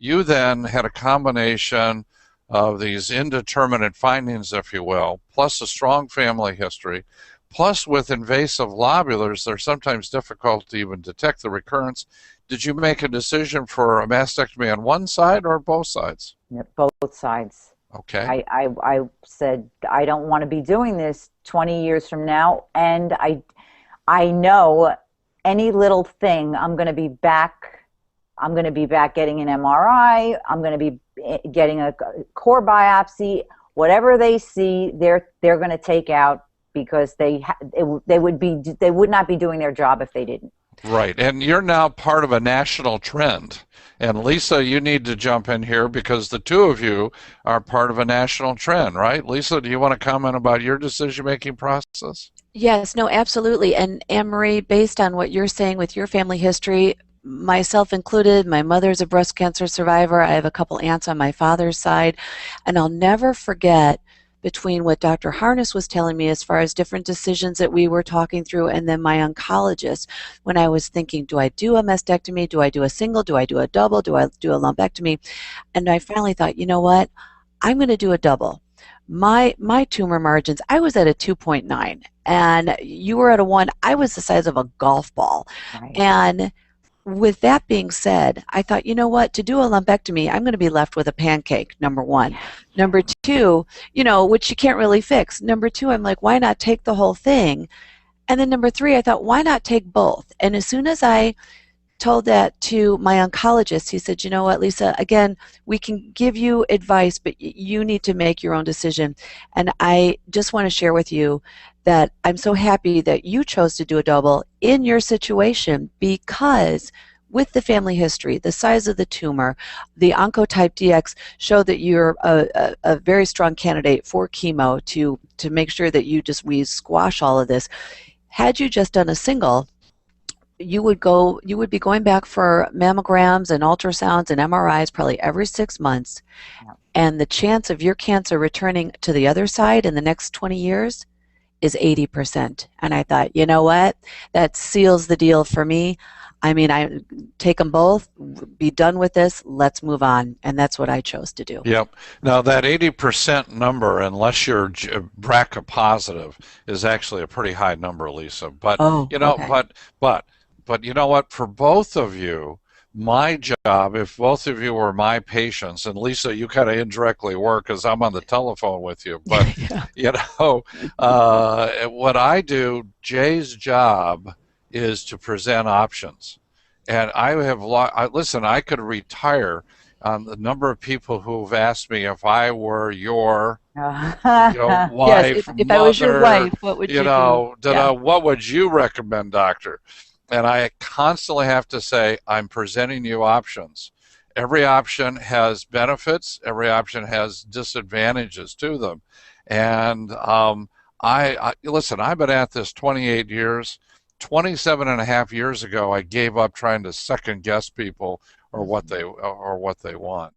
you then had a combination of these indeterminate findings, if you will, plus a strong family history, plus with invasive lobulars, they're sometimes difficult to even detect the recurrence. Did you make a decision for a mastectomy on one side or both sides? Yeah, both sides. Okay. I said I don't want to be doing this 20 years from now, and I know any little thing I'm going to be back. I'm going to be back getting an MRI. I'm going to be getting a core biopsy. Whatever they see, they're going to take out, because they would not be doing their job if they didn't. Right. And you're now part of a national trend. And Lisa, you need to jump in here because the two of you are part of a national trend, right? Lisa, do you want to comment about your decision-making process? Yes, no, absolutely. And AnneMarie, based on what you're saying with your family history, myself included, my mother's a breast cancer survivor. I have a couple aunts on my father's side. And I'll never forget, between what Dr. Harness was telling me as far as different decisions that we were talking through, and then my oncologist, when I was thinking, do I do a mastectomy? Do I do a single? Do I do a double? Do I do a lumpectomy? And I finally thought, you know what? I'm going to do a double. My tumor margins, I was at a 2.9, and you were at a 1. I was the size of a golf ball. Right. And with that being said, I thought, you know what, to do a lumpectomy, I'm going to be left with a pancake, number one. Number two, which you can't really fix. Number two, I'm like, why not take the whole thing? And then number three, I thought, why not take both? And as soon as I told that to my oncologist, he said, you know what, Lisa, again, we can give you advice, but you need to make your own decision. And I just want to share with you that I'm so happy that you chose to do a double in your situation, because with the family history, the size of the tumor, the Oncotype DX showed that you're a very strong candidate for chemo to make sure that we squash all of this. Had you just done a single, you would be going back for mammograms and ultrasounds and MRIs probably every 6 months. Yeah. And the chance of your cancer returning to the other side in the next 20 years is 80%. And I thought, you know what? That seals the deal for me. I mean, I take them both, be done with this, let's move on. And that's what I chose to do. Yep. Now that 80% number, unless you're BRCA positive, is actually a pretty high number, Lisa. But Okay. but you know what? For both of you, my job, if both of you were my patients, and Lisa, you kind of indirectly were because I'm on the telephone with you, but what I do, Jay's job is to present options. And I have, listen, I could retire on the number of people who've asked me if I were your wife, Yes, if mother, I was your wife, what would you do? what would you recommend, doctor? And I constantly have to say, I'm presenting you options. Every option has benefits. Every option has disadvantages to them. And listen, I've been at this 28 years. 27 and a half years ago, I gave up trying to second guess people or what they want.